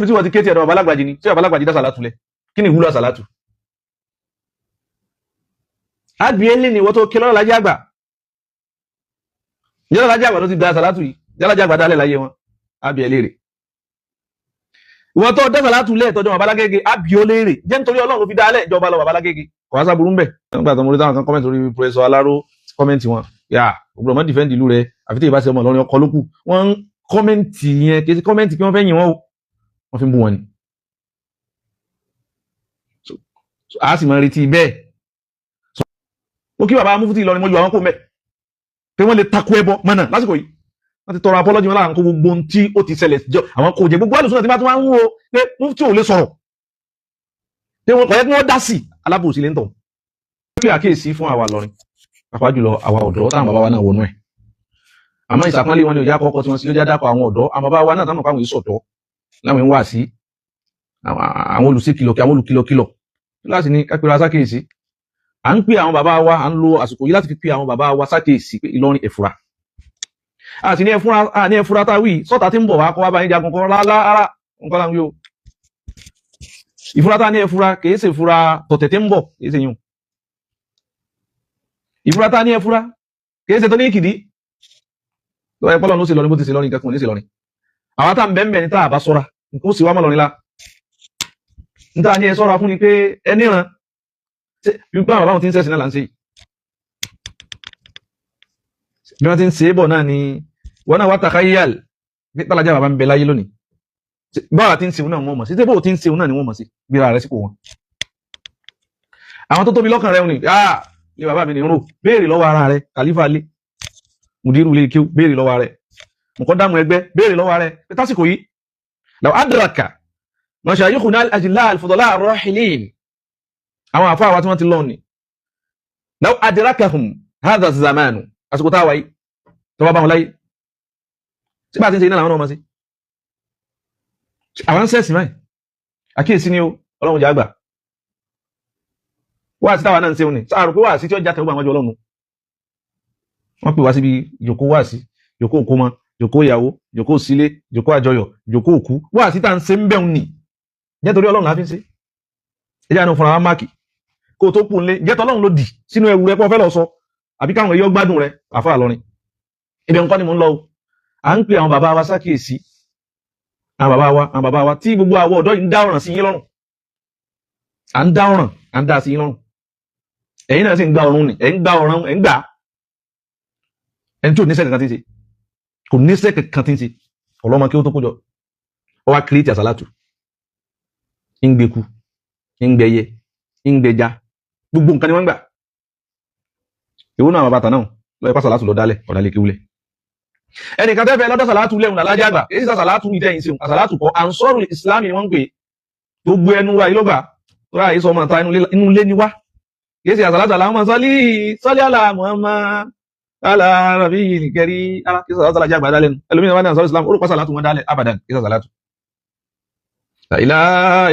tí wọ́n ti ké tí ẹ̀dọ̀ babalágbàjì ni tí babalágbàjì dá sàlátù lẹ̀ kí ni ìwúlò sàlátù àbíẹ́lì ni wọ́n tó ké lọ́rọ̀ lájẹ́ àgbà jẹ́lọ́ lájẹ́ àgbà tó ti dá sàlátù yìí jẹ́lọ́ lájẹ́ àgbà dálẹ̀ láyé wọn àbíẹ́lì rẹ̀ ìwọ́n tó dá sàlátù lẹ̀ tọ́jọ́ babalágége àbíọ́lì rẹ̀ jẹ́ nítorí Ọlọ́run fi dálẹ̀ ìjọba lọ babalágége kò wá sáburú ń bẹ̀ nígbà tó mo rí táwọn kan kọ́mẹ̀ntì orí pẹ̀sọ̀ aláró kọ́mẹ̀ntì wọn yà ògbọ́n mọ́ dìfẹ́ǹdì ìlú rẹ̀ àfi tí ìbáṣẹ́ ọmọ Ìlọrin ọkọ̀ lókù wọ́n ń kọ́mẹ̀ntì yẹn kì í sí kọ́mẹ̀ntì kí wọ́n fẹ́ yìn wọ́n o wọ́n fi ń bú wọn ni a sì máa retí bẹ́ẹ̀ mo kí bàbá Mufti Ìlọrin mo ju àwọn kó mẹ́ pé wọ́n lè takò ẹbọ mọ́nà lásìkò yìí wọ́n ti tọrọ apọ́lọ́jì wọn láàrín kó gbogbo ohun tí ó ti ṣẹlẹ̀ jọ àwọn kò jẹ gbogbo àlùsùn náà tí wọ́n máa ń wo pé Mufti ò lè sọ̀rọ̀ pé wọ́n kọ̀ yẹ kí wọ́n dá sí alábòsí lè ń tọ̀ pé àkíyèsí fún àwa Ìlọrin pàápàá jùlọ àwa ọ̀dọ́ táwọn bàbá wa náà wọnú ẹ̀ àmọ́ ìsàpọ́nlé wọn ni òjá kọ́kọ́ tí wọ́n sì ló já dákọ̀ àwọn ọ̀dọ́ àwọn bàbá wa náà táwọn pàwọn ìsọ̀tọ̀ láwọn ń wà sí àwọn olùsíkìlọ̀ àwọn olùkìlọ̀kìlọ̀ láti ní kápẹ́rẹ́ sákèèsí à ń pè àwọn bàbá wa à ń lo àsìkò yìí láti fi pè àwọn bàbá wa sákèèsí pé Ìlọrin ẹ̀fúra àti ní ẹ̀fúra táwí sọ́ta tí ń bọ̀ wá kọ́ wá bá yín jagun kọ́ rárá nǹkan láwọn yóò ìfúra tá ní ẹ̀fúra kìí ṣe ìfúra tọ̀tẹ̀ tí ń bọ̀ kìí ṣe yún ìfúra tá ní ẹ̀fúra kìí ṣe tó ní ìkìdí tó ẹ pọ́lọ́ ló ṣe lọ́rin bó ti ṣe lọ́rin kankan ní ṣe lọ́rin àwọn tá ń bẹ́ẹ̀ ní tá àbá sọ́ra nǹkan ó sì wá mọ́ lọ́rin lá níta ní ẹ sọ́ra fún ni pé ẹni ràn wípé àwọn báwọn tí ń sẹ́sìn náà là ń ṣe bí wọ́n ti ń ṣe é bọ̀ náà ni wọ́n náà wá takayal ní tàlájà bàbá ń bẹ láyé lónìí báwa tí ń ṣeun náà wọ́n mọ̀ sí tẹ́bọ̀ tí ń ṣeun náà ni wọ́n mọ̀ sí gbéra rẹ̀ sípò wọn àwọn tó tóbi lọ́kàn rẹ̀ ni lé bàbá mi ní rò béèrè lọ́wọ́ ara rẹ̀ kàlífà lé mùdírù lè kí béèrè lọ́wọ́ rẹ̀ nǹkan dámù ẹgbẹ́ béèrè lọ́wọ́ rẹ̀ pé tásìkò yìí làwọn adraka mashayikhuna al-ajilla al-fudala ar-rahilin àwọn àfáà wa tí wọ́n ti lọ ní law adrakahum hadha az-zamanu àsìkò táwà yìí tó bá bá wọn láyé tí bá ti ń ṣe iná làwọn ọmọ sí àwọn sẹ́ẹ̀sì máì àkíyèsí ni ó Ọlọ́run jà àgbà wá sí táwà náà ń ṣe òní sáàrù pé wà sí tí ó jáde àwọn àjọ Ọlọ́run wọ́n pè wá síbi ìjòkó wá sí ìjòkó òkómọ ìjòkó ìyàwó ìjòkó sílé ìjòkó àjọyọ̀ ìjòkó òkú wá sí tá ń ṣe ń bẹ̀rù nì jẹ́ torí Ọlọ́run láfi ń ṣe ẹjẹ́ àánú fúnra máàkì kó tó kù nílé jẹ́ tọ́lọ́run ló dì sínú ẹrù rẹ pọ́ fẹ́ lọ sọ àbí káwọn èèyàn gbádùn rẹ àfáà lọrin ibi nǹkan ni mò ń lọ à ń pè àwọn bàbá wa sákèèsí àwọn bàbá wa tí gbogbo àwọn ọ̀dọ́ yìí ń dá ọ̀ràn sí yín lọ́rùn à ń dá ọ̀ràn à ń dá sí yín lọ́rùn ẹ̀yin náà sì ń gba ọ̀run ni ẹ̀ ń gba ọ̀ràn ẹ̀ ń gbà ẹni tí ò níṣẹ́ kankan tí ń ṣe kò níṣẹ́ kankan tí ń ṣe ọlọ́mọ kí ó tó kójọ ọ wá kírètì àsálàtù ń gbẹku ń gbẹyẹ ń gbẹja gbogbo nǹkan ni wọ́n ń gbà ìwọ náà bàbá tànáà lọ ipá sàlátù lọ dálẹ̀ ọ̀dálẹ̀ kíwúlẹ̀ ẹnìkan tẹ́fẹ́ lọ́dọ̀ sàlátù lẹ́hùn alájá àgbà èyí sàlátù ìtẹ́yìn sí àsàlátù kọ́ ansọ́rù ìsìlámì ni wọ́n ń pè gbogbo ẹnu wa ìlọ́gbà tó ráyè sọ ọmọ ta inú ilé ni wá yéé sì àsàlátù aláwọ̀ sọ́lí Muhammad ala nabiyil karim kí sàlátù alájá àgbà dálẹ̀ ẹlòmínà wà ní ansọ́rù ìsìlámù orúkọ sàlátù wọn dálẹ̀ abadan kí sàlátù la ilaha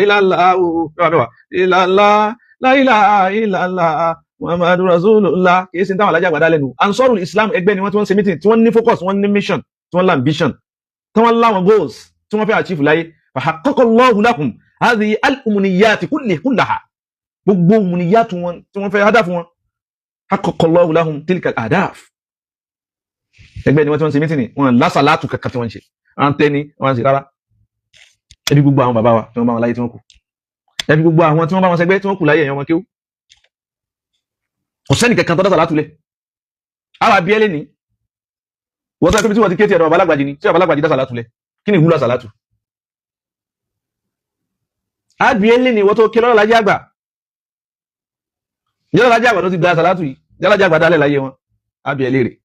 illallah la ilaha illallah Muhammadu Rasulullah kìí sí táwọn alájá àgbàdá lẹ́nu Ansarul Islam ẹgbẹ́ ni wọ́n tí wọ́n ṣe meeting tí wọ́n ní focus wọ́n ní mission tí wọ́n lá ambition tí wọ́n láwọn goals tí wọ́n fẹ́ achieve láyé fahaqqaqallahu lahum hadhihi al-umniyati kullaha gbogbo umuniyatu wọn tí wọ́n fẹ́ hadaf wọn haqqaqallahu lahum tilka al-ahdaf ẹgbẹ́ ni wọ́n tí wọ́n ṣe meeting wọn lásàlátù kankan tí wọ́n ṣe àǹtẹ́ni wọ́n ṣe rárá ẹbí gbogbo àwọn bàbá wa tí wọ́n bá wọn láyé tí wọ́n kù ẹbí gbogbo àwọn tí wọ́n bá wọn ṣẹgbẹ́ tí wọ́n kù láyé ẹ̀yàn wọn kéwú kò sẹ́ni kankan tó dá sàlátù lẹ̀ àwọn abíẹ́lẹ̀ ní wọ́n sọ pé tí wọ́n ti ké tí ẹ̀rọ babalágbàjì ni tí babalágbàjì dá sàlátù lẹ̀ kí ni ìwúlò sàlátù abíẹ́lẹ̀ ní wọ́n tó ké lọ́rọ̀ lájẹ́ àgbà jẹ́ lájẹ́ àgbà tó ti dá sàlátù yìí jẹ́ lájẹ́ àgbà dálẹ̀ láyé wọn abíẹ́lẹ̀ rẹ̀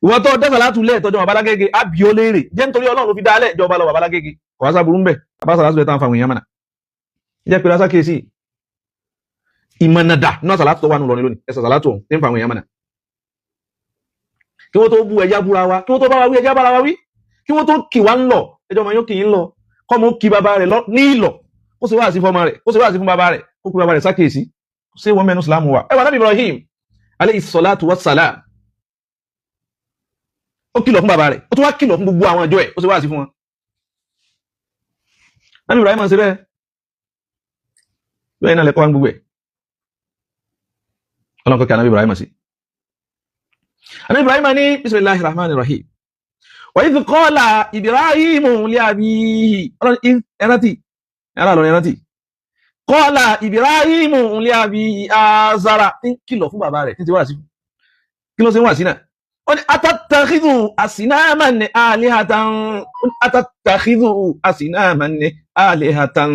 wọ́n tó dá sàlátù lẹ̀ tọ́jú babalágége abíọ́lẹ̀ rẹ̀ jẹ́ nítorí Ọlọ́run ló fi dálẹ̀ ìjọba lọ babalágége kò wá sáburú ń bẹ̀ abá sàlátù lẹ̀ táwọn fàwọn èèyàn mọ̀nà jẹ́ pé lásà kéèsì ìmọ̀nàdà náà sàlátù tó wà nù lọ ní lónìí ẹsẹ̀ sàlátù ọ̀hún tí ń fa àwọn èèyàn mọ̀nà kí wọ́n tó bú ẹja búra wa kí wọ́n tó bá wa wí ẹja bára wa wí kí wọ́n tó kì wá ń lọ ẹjọ́ ọmọ yóò kì í ń lọ kọ́ mọ́ kí bàbá rẹ̀ lọ ní ìlọ kó sì wá sí fọmọ rẹ̀ kó sì wá sí fún bàbá rẹ̀ kó kú bàbá rẹ̀ sákèsí ṣé wọ́n mẹ́nu sàlámù wa ẹwà Nabi Ibrahim alayhi salatu wassalam ó kìlọ̀ fún bàbá rẹ̀ ó tún wá kìlọ̀ fún gbogbo àwọn ọjọ́ ẹ̀ ó sì wá sí fún wọn Ànábì Ibrahim ṣe bẹ́ẹ̀ náà lẹ́kọ́ gbogbo ẹ̀ ọlọ́nkọ́ kí Ànábì Ibrahim sí. Ànábì Ibrahim ní bismillahir rahmanir rahim wa idh qala Ibrahim li abihi ẹrántí qala Ibrahim li abihi Azara tí kìlọ̀ fún bàbá rẹ̀ tí ti wà sí kí ló ṣe wà sí náà ó ní atattakhidhu asnaman alihatan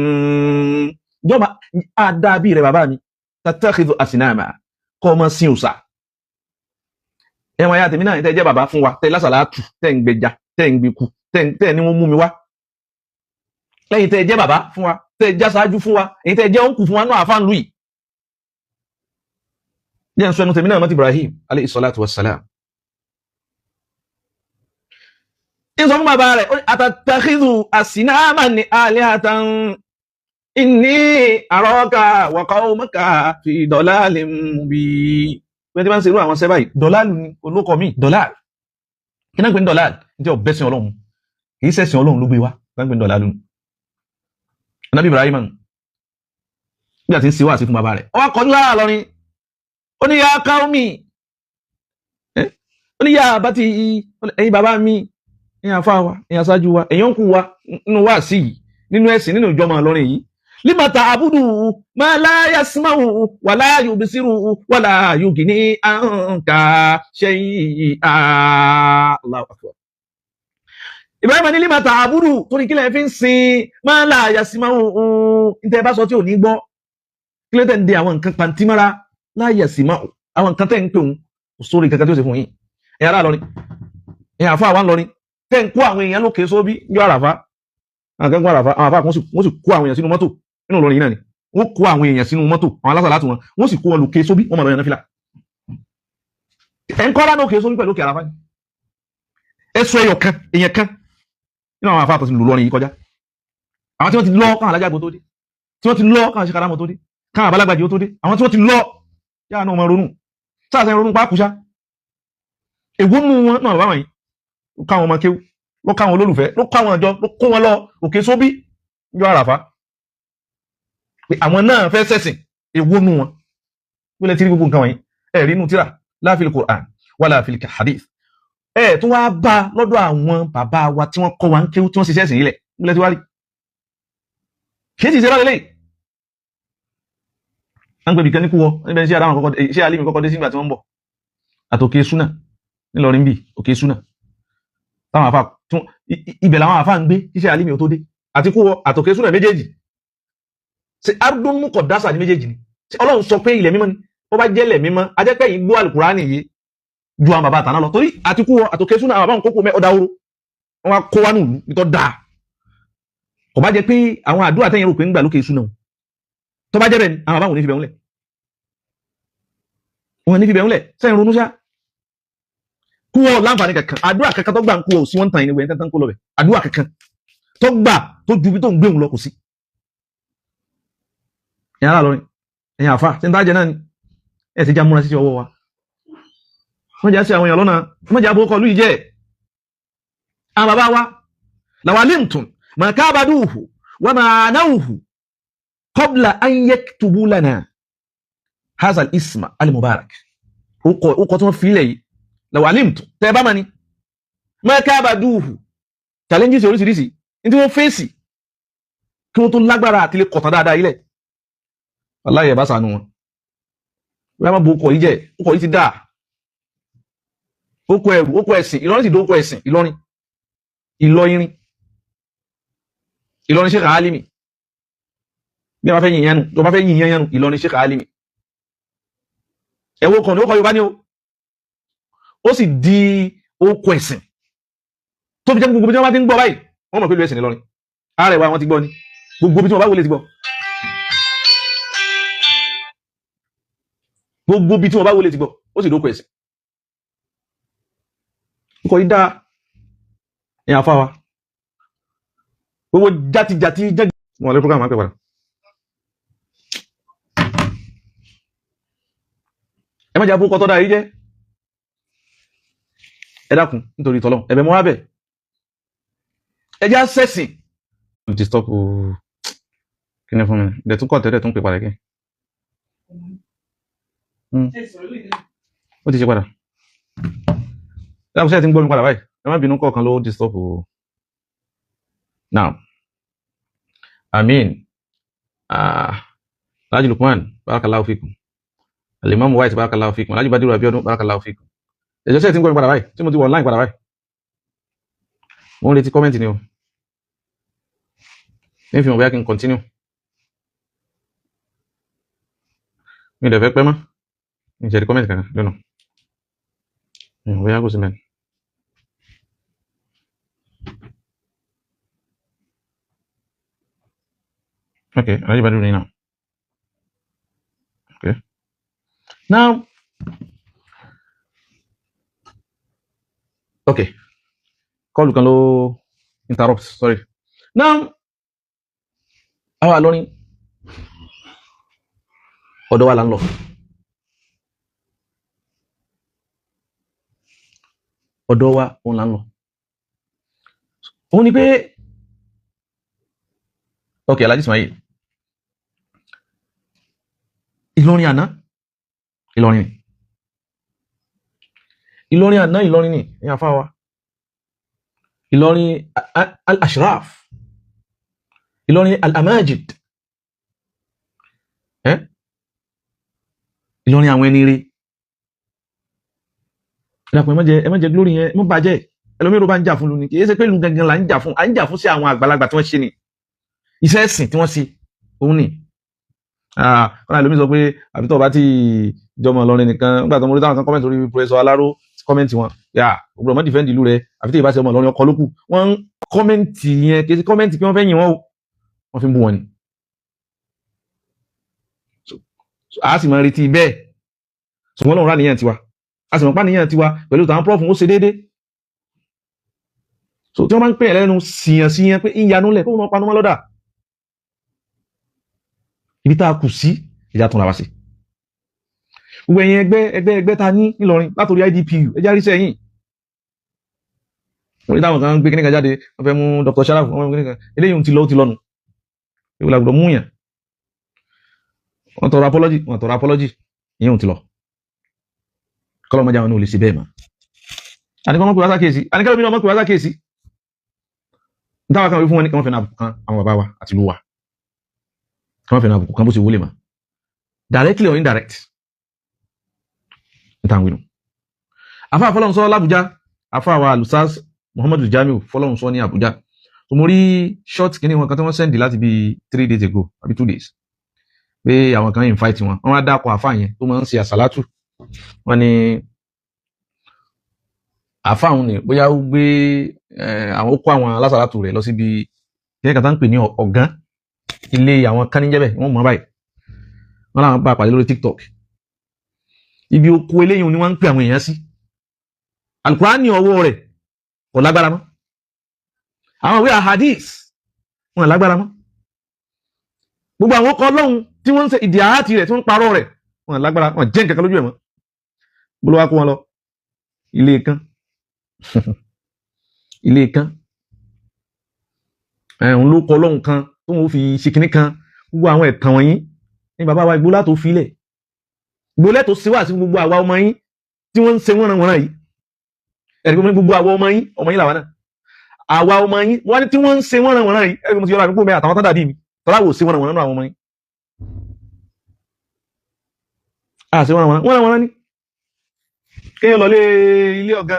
jọba àdábí rẹ̀ bàbá mi tattakhidhu asnama kọ́ ọmọ sí òsà ẹwọ̀n ya tèmi náà tẹ́ jẹ́ bàbá fún wa tẹ́ lásàlátù tẹ́ ń gbẹja tẹ́ ń gbẹkú tẹ́ ní wọ́n mú mi wá lẹ́yìn tẹ́ jẹ́ bàbá fún wa tẹ́ já sáájú fún wa èyí tẹ́ jẹ́ òǹkù fún wa náà àfáàn lùí jẹ́ ń sọ ẹnu tèmi náà mọ́tí Ibrahim alayhi salatu wassalam ń sọ fún bàbá rẹ̀ atattakhidhu asnaman alihatan inni araka wa qaumaka fi dalalin mubin wọ́n ti máa ń serú àwọn sẹ́bàá yìí dọ̀láàlù ní olókọ̀ míì dọ̀láàlù kí náà ń pè ní dọ̀láàlù ní ọ̀bẹ́sìn ọlọ́run kìí sẹ́sìn ọlọ́run ló gbé wá náà ń pè ní dọ̀láàlù. Ànábì Ibrahim nígbà tí ń ṣe wá sí fún bàbá rẹ̀ ọwọ́ kọjú lára lọ ni ó ní ya qaumi ó ní ya àbátí ẹ̀yin bàbá mi ẹ̀yin àfáà wa ẹ̀yin aṣáájú wa ẹ̀yin òkú wa nínú wá sí yìí nínú ẹ̀sìn nínú ìjọmọ̀ Ìlọrin yìí lima ta'budu ma la yasma'u wa la yubsiru wa la yughni anka shay'a. Allahu akbar. Ibrahim ní lima ta'budu torí kí lẹ fi ń sìn ma la yasma'u ntẹ́ bá sọ tí ò ní gbọ́ kí ló tẹ̀ ń de àwọn nǹkan pàǹtí mọ́ra la yasma'u àwọn nǹkan tẹ́ ń pè òun sórí kankan tí ó ṣe fún yín ẹ̀yà ara lọ́rin ẹ̀yà àfa àwọn lọ́rin tẹ́ ń kó àwọn èèyàn lókè sóbí yọ àràfá àwọn kan kó àràfá àwọn àfa wọ́n sì kó àwọn èèyàn sínú mọ́tò nínú Ìlọrin náà ni wọ́n kó àwọn èèyàn sínú mọ́tò àwọn alásàlátù wọn wọ́n sì kó wọn lókè sóbí wọ́n máa lọ yẹn náfìlà ẹ̀ ń kọ́ lánàá òkè sóbí pẹ̀lú òkè àràfá ẹ̀sùn ẹ̀yọ̀ kan èèyàn kan nínú àwọn afá àtọ̀sí lùlọrin yìí kọjá àwọn tí wọ́n ti lọ káwọn alájàgbó tó dé tí wọ́n ti lọ káwọn ṣe karamọ̀ tó dé káwọn àbálágbàjì tó dé àwọn tí wọ́n ti lọ yáà náà mọ ronú sáàsẹ̀ ronú pákúṣá èwo nù wọn náà bàbá wọ̀nyí ló káwọn ọmọ kéwú ló káwọn olólùfẹ́ ló káwọn ọjọ́ ló kó wọn lọ òkè sóbí yọ àràfá pé àwọn náà fẹ́ sẹ̀sìn èwo nù wọn wọ́n lè ti rí gbogbo nǹkan wọ̀nyí ẹ̀ rí inú tíra la fil Qur'an wala fil hadith ẹ̀ tó wá bá lọ́dọ̀ àwọn bàbá wa tí wọ́n kọ́ wa ń kéwú tí wọ́n ṣiṣẹ́ sìn ilẹ̀ wọ́n lè ti wá rí kìí sì ṣe lọ́lẹ̀ lẹ́yìn wọ́n gbẹ̀bì kan ní kúwọ́ níbẹ̀ iṣẹ́ àdáwọn kọ́kọ́ iṣẹ́ alími kọ́kọ́ dé sígbà tí wọ́n ń bọ̀ àtòkè súnà nílọrin bí òkè súnà táwọn àfà ibẹ̀ làwọn àfà ń gbé iṣẹ́ alími ò tó dé àti kúwọ́ àtòkè súnà méjèèjì ṣe ardun kọ̀ dásà ní méjèèjì ni Ọlọ́run sọ pé ilẹ̀ mímọ́ ni ó bá jẹ́ ilẹ̀ mímọ́ ajẹ́pẹ́ yìí gbọ́ Al-Qur'ani yìí ju àwọn bàbá àtàná lọ torí àti kúwọ́ àtòkè súnà àwọn àbáwọn kókó mẹ́ ọ̀dà oró wọn wá kó wá nù nítọ́ dáa kò bá jẹ́ pé àwọn àdúrà tẹ́yìn rò pé ń gbà lókè súnà tó bá jẹ́ bẹ́ẹ̀ ni àwọn àbáwọn ní fi bẹ̀ ńlẹ̀ wọn ní fi bẹ̀ ńlẹ̀ sẹ́yìn ronú ṣá kúwọ́ láǹfààní kankan àdúrà kankan tó gbà ń kúwọ́ sí wọ́n tàn yín wẹ̀ tán kó lọ bẹ̀ àdúrà kankan tó gbà tó ju bí tó ń gbé òun lọ kò sí. ẹ̀yin ará lọrin ẹ̀yin àfa ṣe ń tájẹ náà ni ẹ̀ ti já múra sí ọwọ́ wa wọ́n jà sí àwọn èèyàn lọ́nà wọ́n jà bó kọlu ìjẹ́ àwọn bàbá wa lawalimtum ma kabaduhu wa ma nauhu qabla an yaktubu lana hadha al-isma al-mubarak ó kọ́ tí wọ́n fi ilẹ̀ yìí lawalimtum tẹ́ bá ma ní ma kabaduhu challenges oríṣiríṣi ní tí wọ́n fèsì kí wọ́n tó lágbára àti lè kọ̀tàn dáadáa ilẹ̀ wallahi ẹ̀ bá sànú wọn wọ́n má bo ọkọ̀ yìí jẹ́ ọkọ̀ yìí ti dáa ó kọ ẹrù ó kọ ẹ̀sìn Ìlọrin sì dó kọ ẹ̀sìn Ìlọrin Ìlọrin Sheikh Alimi bí wọ́n fẹ́ yìn yẹnu tó bá fẹ́ yìn yẹnu Ìlọrin Sheikh Alimi ẹ̀wọ́ kan ní ó kọ Yorùbá ní ó sì di ó kọ ẹ̀sìn tó fi jẹ́ gbogbo bí wọ́n bá ti ń gbọ́ báyìí wọ́n mọ̀ pé lu ẹ̀sìn Ìlọrin ààrẹ wa wọ́n ti gbọ́ ni gbogbo bí tí wọ́n bá wọlé ti gbọ́ gbogbo bí tí wọ́n bá wọlé ti gbọ́ ó sì dó kọ ẹ̀sìn kò í dáa ẹ̀yà fáwa gbogbo játijàti jẹ́ wọn lè program máa pẹ̀ padà ẹ má jà bó kọ́tọ́ dáa yìí jẹ́ ẹ dákun nítorí tọ́lọ́ ẹ̀bẹ̀ mọ́ wábẹ̀ ẹjá sẹ́sìn disturb kí ni fún mi dẹ̀ tún kọ̀ tẹ́lẹ̀ tún pè padà kí ó ti ṣe padà láàbùsẹ̀ tí ń gbọ́ mi padà báyìí ẹ má bínú kọ̀ọ̀kan ló disturb now Amin Alhaji Lukman barakallahu fikum Al-Imam White barakallahu fikum Alhaji Badiru Abiodun barakallahu fikum ẹjọ́ sẹ́ẹ̀ tí ń gbọ́ mi padà báyìí tí mo ti wọ̀ online padà báyìí mo ń retí kọ́mẹ́ntì ni o ní fi hàn bóyá kí n continue mi dẹ̀ fẹ́ pẹ́ mọ́ mi ṣe rí kọ́mẹ́ntì kankan lónà mi ò bóyá kò sí mẹ́rin okay Alhaji Badiru ni now okay now okay kọlù kan ló interrupt sorry now àwa lórin ọ̀dọ̀ wa là ń lọ ọ̀dọ̀ wa òun là ń lọ òun ni pé okay Alhaji Ismail Ìlọrin àná Ìlọrin àná Ìlọrin ni ní àfáwà Ìlọrin al-Ashraf Ìlọrin al-Amajid Ìlọrin àwọn ẹni rí ìdàpọ̀ ẹ má jẹ glory yẹn mọ́ bàjẹ́ ẹlòmíràn bá ń jà fún lu ni kìí ṣe pé ìlú gangan là ń jà fún sí àwọn àgbàlagbà tí wọ́n ṣe ni iṣẹ́ ẹ̀sìn tí wọ́n ṣe òun ni ọ̀nà ìlú mi sọ pé àbí tó bá ti jọmọ Ìlọrin nìkan nígbà tó mo rí táwọn kan kọ́mẹ̀ntì orí Professor Aláró kọ́mẹ̀ntì wọn yà ògbọ́dọ̀ mọ́ dìfẹ́ǹdì ìlú rẹ àbí tí ìbá ṣe ọmọ Ìlọrin ọkọ lókù wọ́n kọ́mẹ̀ntì yẹn kìí ṣe kọ́mẹ̀ntì pé wọ́n fẹ́ yìn wọ́n o wọ́n fi ń bú wọn ni a sì máa retí bẹ́ẹ̀ ṣùgbọ́n lọ́run rà níyàn tiwa a sì mọ̀ pá níyàn tiwa pẹ̀lú tàwọn prọ́fún ó ṣe déédé so tí wọ́n máa ń pè ẹlẹ́nu síyàn pé ìyanu lẹ̀ kó wọ́n panu mọ́ lọ́dà ibi tá a kù sí ìjà tún ra wá sí gbogbo ẹ̀yin ẹgbẹ́ ta ní Ìlọrin látòrí IDPU ẹjá rí sẹ́yìn wọ́n ní táwọn kan ń gbé kíníkà jáde wọ́n fẹ́ mú Dr. Sharaf wọ́n mú kíníkà eléyìí ti lọ ìwòlà gbọ́dọ̀ mú yàn wọ́n tọrọ apology ìyẹn ti lọ kọ́lọ̀ mọ́já wọn ní olè sí bẹ́ẹ̀ mọ́ àníkọ́ mọ́kùnrin wáṣá kéèsí ìtawà kan wí fún wọn ní kí wọ́n fẹ́ náà kan àwọn bàbá wa àti ìlú wa kí wọ́n fẹ́ náà kan bó ṣe wọlé mọ́ directly or indirect ìtàn wínú afá fọlọ́run sọ l'Àbújá afá wa Alusas Muhammadu Jamiu fọlọ́run sọ ní Àbújá tó mo rí short kìíní wọn kan tí wọ́n sẹ́ndì láti bí 3 days ago àbí 2 days pé àwọn kan invite wọn wá dákọ̀ àfá yẹn tó máa ń ṣe àsàlátù wọ́n ní àfá òun ni bóyá ó gbé àwọn ó kó àwọn alásàlátù rẹ̀ lọ síbi kíní kan tá ń pè ní ọ̀gán ilé àwọn káníjẹ́bẹ̀ wọ́n mọ̀ báyìí wọ́n láwọn bá pàdé lórí TikTok ibi oko eléyìn ni wọ́n ń pè àwọn èèyàn sí Al-Qur'ani ọwọ́ rẹ̀ kò lágbára mọ́ àwọn ìwé ahadith wọn lágbára mọ́ gbogbo àwọn ọkọ̀ Ọlọ́run tí wọ́n ń ṣe ìdí àátì rẹ̀ tí wọ́n ń parọ́ rẹ̀ wọn lágbára wọn jẹ́ nǹkan kan lójú ẹ̀ mọ́ gbogbo wa kó wọn lọ ilé kan òun ló kọ Ọlọ́run kan tó wọ́n fi ṣe kinní kan gbogbo àwọn ẹ̀tàn wọ̀nyí ní bàbá wa Ìgbòlá tó filẹ̀ Ìgbòlá tó síwá sí gbogbo àwa ọmọ yín tí wọ́n ń ṣe wọ́nranwọ̀nran yìí ẹ̀rí gbogbo àwa ọmọ yín làwọn náà àwa ọmọ yín wọ́n ní tí wọ́n ń ṣe wọ́nranwọ̀nran yìí ẹ̀rí mo ti yọra àbíkú mẹ́ àtàwọn tán dàbí mi tọ́lá wò sí wọ́nranwọ̀nran náà àwọn ọmọ yín àṣẹ wọ́nranwọ̀nran ní kéèyàn lọ lé ilé ọ̀gá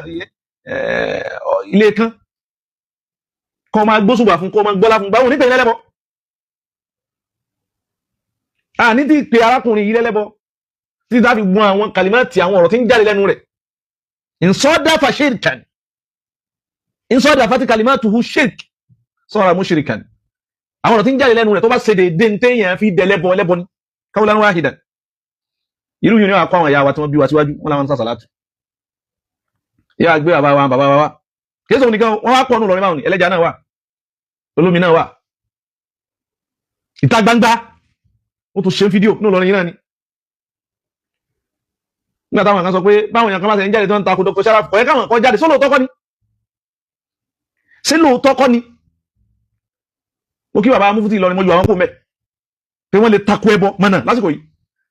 ilé kan kọ́ máa gbóṣùgbà fún kọ́ máa gbọ́lá fún gbáwọn nípe lẹ́lẹ́bọ ní ti pè arákùnrin yìí lẹ́lẹ́bọ tí dáfi gbọ́n àwọn kàlímátì àwọn ọ̀rọ̀ tí ń jáde lẹ́nu rẹ̀ ìsọ́dáfà ṣírkàn ìsọ́dáfà tí kàlímátì hu ṣírk sọ́ra mushrikan àwọn ọ̀rọ̀ tí ń jáde lẹ́nu rẹ̀ tó bá ṣe dédé ń téèyàn fi dẹ̀lẹ́bọ lẹ́bọ ní qawlan wahidan irú yìí ni wọ́n kọ́ àwọn ìyá wa tí wọ́n bí wa síwájú wọ́n láwọn sàṣàlátù yíya gbé bàbá wa kìí sọ nìkan wọ́n wá pọ̀ nù lọ́rin máa ní ẹlẹ́jà náà wà olómi náà wà ìta gbangba ó tún ṣe fídíò ní lọ́rin yìí náà ni nígbà táwọn kan sọ pé báwọn èèyàn kan bá ṣe ń jáde tó ń takò Dr. Sharaf kọ̀yẹ́ káwọn kan jáde sólóòtọ́ kọ́ ni mo kí bàbá mufti Ìlọrin mo yọ àwọn kò mẹ́ pé wọ́n lè takò ẹbọ mọ́nà lásìkò yìí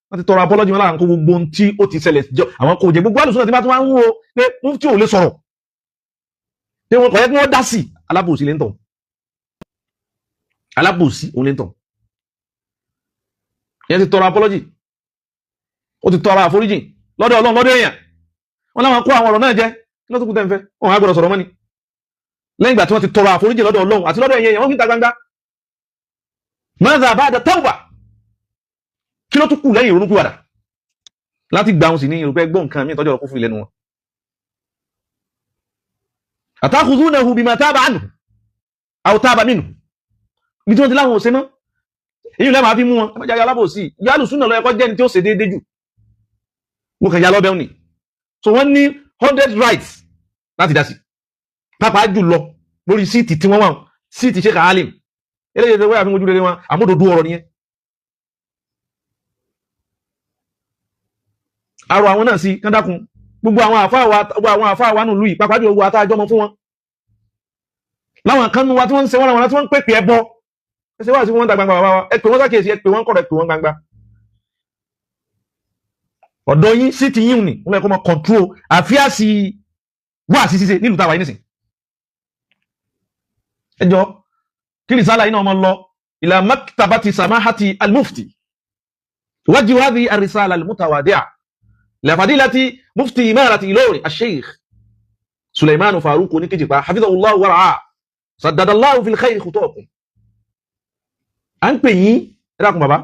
wọ́n ti tọrọ apology wọn láàrín kó gbogbo ohun tí ó ti ṣẹlẹ̀ jọ àwọn kò jẹ gbogbo alùsùn náà tí wọ́n máa ń wo pé mufti ò lè sọ̀rọ̀ pé wọn kò yẹ kí wọ́n dá sí alábòsí lè ń tàn alábòsí òun lè ń tàn ìyẹn ti tọrọ apology ó ti tọrọ àforíjì lọ́dọ̀ Ọlọ́run lọ́dọ̀ èèyàn wọn láwọn kó àwọn ọ̀rọ̀ náà jẹ́ kí ló tó kú tẹ́ ń fẹ́ wọn á gbọ́dọ̀ sọ̀rọ̀ mọ́ ni lẹ́yìn ìgbà tí wọ́n ti tọrọ àforíjì lọ́dọ̀ Ọlọ́run àti lọ́dọ̀ èèyàn wọ́n fi ta gbangba mọ́dà bá dà tawba kí ló tún kù lẹ́yìn ìrònúkúwàdà láti gbà wọn sí ní ìrùpẹ́ gbọ́n nǹkan mí tọ́jú ọ̀rọ̀ kún fún ilẹ̀nu wọn àtàkùzúnahu bima taba anhu aw taba minhu bí tí wọ́n ti láwọn òṣè mọ́ èyí lẹ́ máa fi mú wọn ẹmọ́jà ya lábòsí yálù súnà lọ ẹkọ́ jẹ́ ni tí ó ṣe déédé jù mú kàn ya lọ́bẹ̀ ní so wọ́n ní 100 rights láti dá sí pàápàá jù lọ lórí síìtì tí wọ́n wà síìtì Sheikh Alim eléyìí tó wáyà fún ojú rere wọn àmúdòdó ọ̀rọ̀ nìyẹn àrò àwọn náà sí kándàkùn gbogbo àwọn àfáà wa nù lùí pàápàá jù gbogbo àtàjọmọ fún wọn láwọn kan nu wa tí wọ́n ń ṣe wọ́n tí wọ́n ń pèpè ẹbọ ẹsẹ̀ wà sí wọ́n ta gbangba bàbá wa ẹ pè wọ́n sákèsí ẹ pè wọ́n kọ̀rọ̀ ẹ pè wọ́n gbangba ọ̀dọ̀ yín sí ti yín ni wọ́n lẹ́kọ́ mọ́ control àfíàsí wà sí ṣíṣe nílùú tàwa yìí nìsín ẹjọ́ kí rìsálà yìí náà mọ́ lọ ila maktabati samahati al-mufti wájú hadhihi ar-risala al-mutawadi'a la fadilati mufti imarati Ilorin al-sheikh Suleiman Faruq oníkejìpá hafidhahullahu wa ra'ah saddadallahu fil khayri khutakum a ń pè yín ẹ̀dàkùn bàbá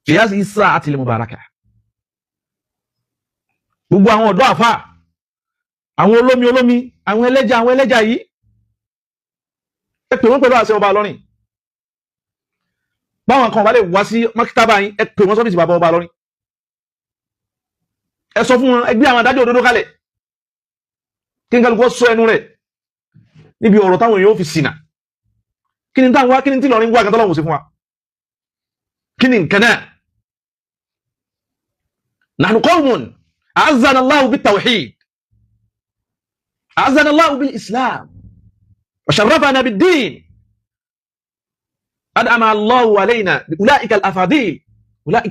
fìyàsí isa àti ilẹ̀ mubaraka gbogbo àwọn ọ̀dọ́ àfá àwọn olómi àwọn ẹlẹ́jà yìí ẹ pè wọ́n pẹ̀lú àṣẹ ọba lọ́rin báwọn kan bá lè wá sí makitaba yín ẹ pè wọ́n sọ́fíìsì bàbá ọba lọ́rin ẹ sọ fún wọn ẹ gbé àwọn adájọ́ òdodo kalẹ̀ kí n kálukọ́ sọ ẹnu rẹ̀ níbi ọ̀rọ̀ táwọn èèyàn fi ṣìnà kí ni táwọn wá kí ni tí lọrin wá gàtọ́lọ́wọ́ sí fún wa kí ni nǹkan náà nahnu qawmun a'azzana Allahu bit-tawhid a'azzana Allahu bil-islam wa sharrafana bid-din ad'ama Allahu alayna bi ulaika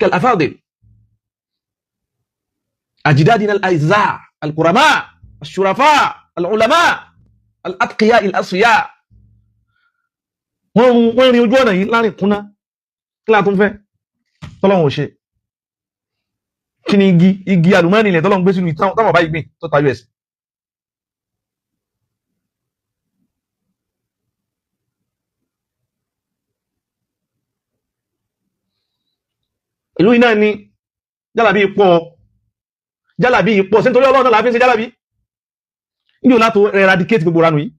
al-afadil ajdadina al-a'izza al-kurama ash-shurafa al-ulama al-atqiya al-asfiya wọ́n rí ojú ọ̀nà yìí láàrin kúnná kí látún fẹ́ tọ́lọ́run ò ṣe kí ni igi alùmọ́nì ilẹ̀ tọ́lọ́run gbé sínú táwọn bá ìgbìn tó tayọ ẹ̀sìn ìlú iná ni jálàbí ipò sí nítorí Ọlọ́run náà láàfin sí jálàbí ní o látò eradicate gbogbo ranù yìí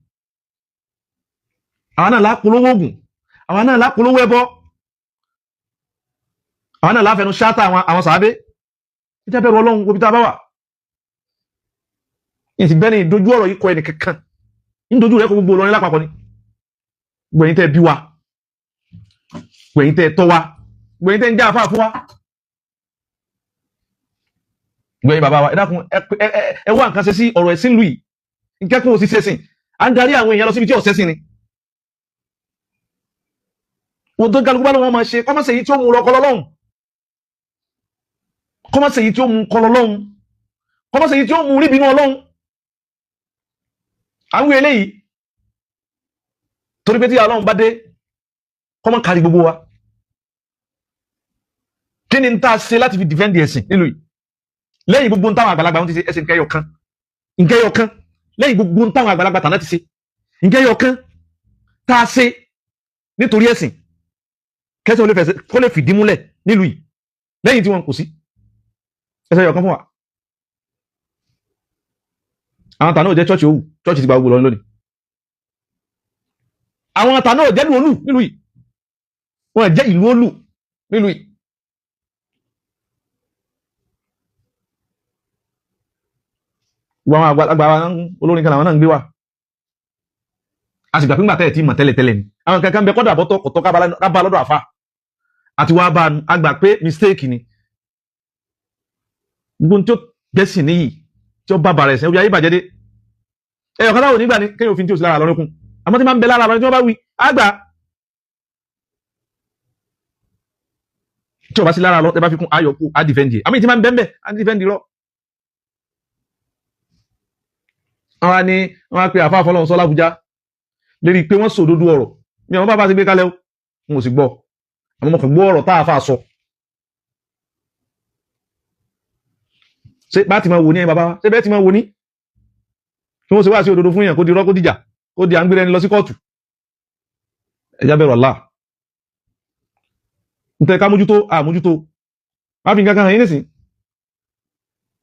àwọn náà lápolówó ogun àwọn náà lápolówó ẹbọ àwọn náà láfẹnu ṣáátà àwọn sàábé ìjẹ́bẹ̀rù Ọlọ́run gbogbo tá bá wà ní ti bẹ́ni ìdojú ọ̀rọ̀ yìí kọ ẹni kankan ìdojú rẹ̀ kọ gbogbo Ìlọrin lápapọ̀ ni gbẹ̀yìn tẹ́ bí wa gbẹ̀yìn tẹ́ tọ́ wa gbẹ̀yìn tẹ́ ń já àfáà fún wa gbẹ̀yìn bàbá wa ẹ dákun ẹ wá nǹkan ṣe sí ọ̀rọ̀ ẹ̀sìn lùí ìkẹ́kùn òsì sẹ́sìn à ń darí àwọn èèyàn lọ síbi tí ọ̀sẹ́sìn ni wọ́n tó gálùkú bá lọ́wọ́ máa ṣe kọ́mọ́sẹ̀ yìí tí ó mú lọ kọlọ́lọ́hun kọ́mọ́sẹ̀ yìí tí ó mú kọlọ́lọ́hun kọ́mọ́sẹ̀ yìí tí ó mú rí bínú Ọlọ́hun àwọn eléyìí torí pé tí Ọlọ́hun bá dé kọ́mọ́ kárí gbogbo wa kí ni ń tá ṣe láti fi defend ẹ̀sìn nílùú yìí lẹ́yìn gbogbo ń táwọn àgbàlagbà wọn ti ṣe ẹ̀sìn nkẹyọkan lẹ́yìn gbogbo ń táwọn àgbàlagbà tàná ti ṣe nkẹyọkan tá a ṣe nítorí ẹ̀sìn kẹsàn ó lè fìdí múlẹ̀ nílùú yìí lẹ́yìn tí wọ́n kò sí ẹsẹ̀ yọ̀kan fún wa àwọn tàná ò jẹ́ chọ́ọ̀chì òwú chọ́ọ̀chì ti gba gbogbo lónìí àwọn tàná ò jẹ́ ìlú olú nílùú yìí wọ́n jẹ́ ìlú olú nílùú yìí gbogbo àwọn àgbàlagbà olórin kan àwọn náà ń gbé wa a sì gbà pínpà tẹ́ẹ̀ tí mọ̀ tẹ́lẹ̀tẹ́lẹ̀ ni àwọn kankan bẹ kọ́dà bọ́tọ̀ kọ̀tọ́ kábà lọ́dọ̀ àfá àti wá bá a gbà pé mistake ni gbogbo tí ó gẹ́sì níyì tí ó bá bàrẹ̀ ẹ̀sẹ̀ orí ayé bàjẹ́ dé ẹ̀yọ̀ kan láwọn nígbà ní kéyàn òfin tí ó sì lára lọ́rẹ́kún àmọ́ tí máa ń bẹ lára lọ́rẹ́ tí wọ́n bá wí àgbà tí ó bá sí lára lọ tẹ́ bá fi kún ayọ̀kú á dìfẹ́ndì àmì tí máa ń bẹ́ẹ̀ á dìfẹ́ndì lọ. àwọn ni wọ́n á pe àfáà fọlọ́run sọ lábújá lérí pé wọ́n sòdodo ọ̀rọ̀ ní àwọn bàbá ti gbé kalẹ̀ ó mo sì gbọ́ àwọn ọmọkùnrin gbọ́ ọ̀rọ̀ tá àfáà sọ. ṣé bá ti máa wò ní ẹ bàbá wa ṣé bẹ́ẹ̀ ti máa wò ní tí wọ́n ṣe wá sí òdodo fún yàn kó di rọ́ kó dìjà kó di à ń gbé ẹni lọ sí kóòtù. ẹjá bẹ̀rù Allah ntẹ ká mójútó àmójútó má fi nǹkan kan hàn yín nísìn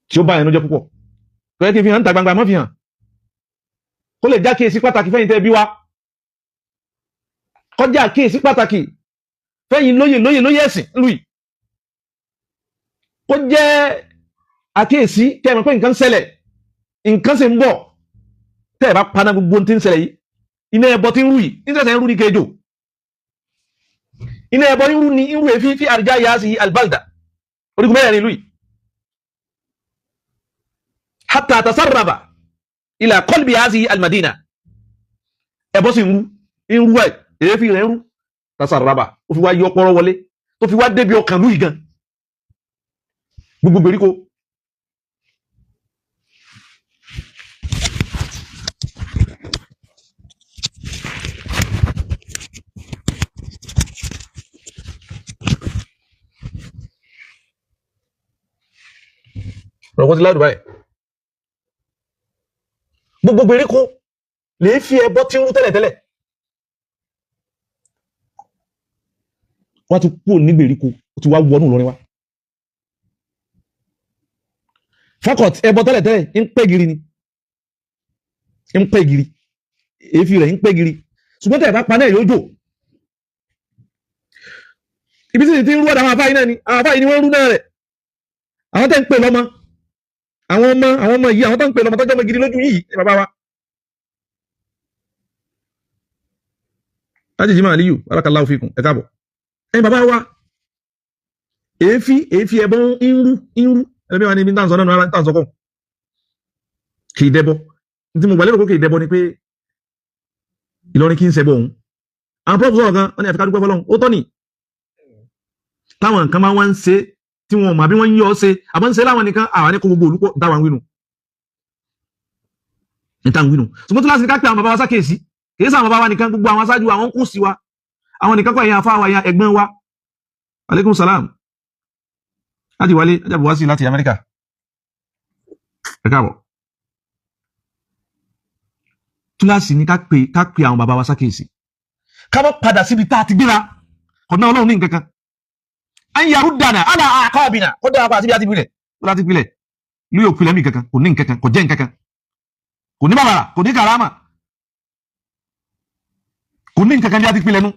tí ó bá ẹnu jẹ́ púpọ̀ tó yẹ kí n fi hàn ta gbangba mọ́ fi hàn kó lè já kíyèsí pàtàkì fẹ́yìn tẹ́ bí wá kọjá kíyèsí pàtàkì fẹ́yìn lóye ẹ̀sìn lùi kó jẹ́ àkíyèsí kẹ́ ẹ mọ̀ pé nǹkan ṣẹlẹ̀ nǹkan sì ń bọ̀ tẹ́ ẹ bá paná gbogbo tí ń ṣẹlẹ̀ yìí iná ẹbọ tí ń rú yìí nítorí ń rú ní kejò iná ẹbọ ń rú ní irú èéfín fi àrìjá yá sí albalda orígun mẹ́rin lùi hatta tasarraba ila qalbi hazihi almadina ẹbọ sì ń rú ẹ̀ èéfín rẹ̀ ń rú tasarraba ó fi wá yọ pọ́rọ́ wọlé tó fi wá débi ọkàn lùi gan gbogbo gbèríko ọ̀rọ̀ ti láàrù báyìí gbogbo gbèríko lè fi ẹbọ tí ń rú tẹ́lẹ̀tẹ́lẹ̀ wọ́n ti kúrò ní gbèríko ó ti wá wọnú Ìlọrin wá fọ́kọ̀t ẹbọ tẹ́lẹ̀tẹ́lẹ̀ ń pẹ́ giri ni ń pẹ́ giri èéfì rẹ̀ ń pẹ́ giri ṣùgbọ́n tẹ̀ bá pa náà yóò jò ibi tí ti ń rú ọ̀dà àwọn afáyí náà ni àwọn afáyí ni wọ́n rú náà rẹ̀ àwọn tẹ́ ń pè lọ́mọ àwọn ọmọ yìí àwọn tó ń pè lọ́mọ tọ́jọ́ ọmọ gidi lójú yìí bàbá wa láti jí máa líyù barakallahu fikum ẹ káàbọ̀ ẹ̀yin bàbá wa èéfì ẹbọ ń rú ẹbí wa ní ibi táǹsọ náà ara táǹsọ kọ kì í dẹbọ tí mo gbà lérò pé kì í dẹbọ ni pé Ìlọrin kì í ṣẹbọ òun àwọn pọ́ọ̀pù sọ̀rọ̀ kan wọ́n ní àfikà dúpẹ́ fọlọ́run ó tọ́ ni táwọn nǹkan máa wá ń ṣe tí wọn mọ̀ àbí wọ́n ń yọ́ ṣe àbọ̀ ń ṣe láwọn nìkan àwọn ní kó gbogbo olùkọ́ dáwọn wínú ṣùgbọ́n tó láti ká pé àwọn bàbá wa sákèsí kìí sáwọn bàbá wa nìkan gbogbo àwọn aṣáájú àwọn kù sí wa àwọn nìkan kọ́ ẹ̀yàn afáwa ẹ̀yàn ẹ̀gbọ́n wa alaikum salam láti wálé ajábọ̀ wá sí láti Amẹ́ríkà ẹ káàbọ̀ túláàsì ní ká pé àwọn bàbá wa sákèsí ká mọ́ padà síbi tá a ti gbéra ọ̀nà Ọlọ́run ní nǹkan kan an yaruddana ala aqabina ko da pa ti bi ati pile láti pile lu yo pile mi kankan kò ní nǹkankan kò jẹ́ nǹkankan kò ní bàbàrà kò ní karama kò ní nǹkankan bí ati pile nu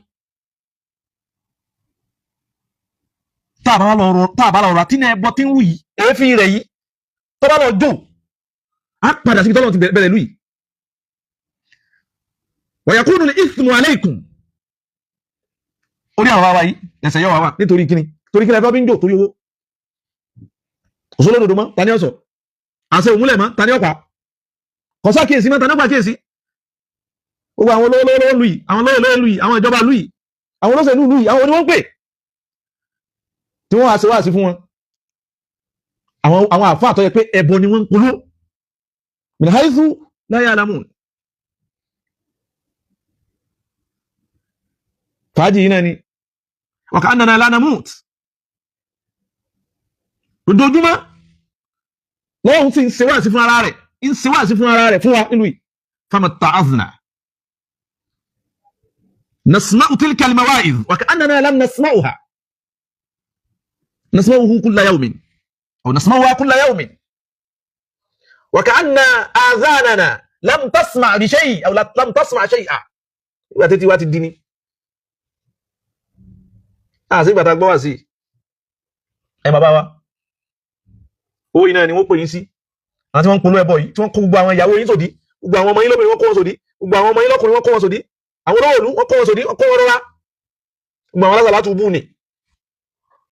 tá bá lọ ra tin e bo tin wu yi e fi rẹ̀ yìí tó bá lọ jó á padà sí tọ́lọ́run ti bẹ̀rẹ̀ lu yìí wa yakunu al-ithmu alaykum orí àwọn bàbá yìí ẹsẹ̀ yọ wà wà nítorí kíni torí kíni ẹfẹ́ bí ń jò torí owó òṣòlódòdó mọ́ ta ní ọ̀sọ̀ àṣẹ òmúlẹ̀ mọ́ ta ní ọ̀pá kọ̀sá kíyèsí mọ́ ta ní ọ̀pá kíyèsí gbogbo àwọn olóòlò lùí àwọn olóòlò lùí àwọn ìjọba lùí àwọn olóṣèlú lùí àwọn oníwọ́n pè tí wọ́n àṣẹ wá sí fún wọn àwọn àfáà tó yẹ pé ẹbọ ni wọ́n ń polú min haythu la ya'lamun fàájì yìí náà ni wa ka'annana la namut lójoojúmọ́ lọ́wọ́n tí ń ṣe wáàsí fún ara rẹ̀ ń ṣe wáàsí fún ara rẹ̀ fún wa nínú yìí famatta'adhna nasma'u tilka al-mawa'idh wa ka'annana lam nasma'uha nasma'uhu kulla yawmin aw nasma'uha kulla yawmin wa ka'anna adhanana lam tasma' bi shay' aw lam tasma' shay'an wa tètè wá ti di ni sí ìgbàtà gbọ́wà sí ẹ bàbá wa owó iná ni wọ́n pè yín sí àwọn tí wọ́n ń polú ẹbọ yìí tí wọ́n kó gbogbo àwọn ìyàwó yín sòdí gbogbo àwọn ọmọ yín lóbìnrin wọ́n kó wọn sòdí gbogbo àwọn ọmọ yín lọ́kùnrin wọ́n kó wọn sòdí àwọn olóòlù wọ́n kó wọn sòdí wọ́n kó wọn rọra gbogbo àwọn alásàlá tó bú ni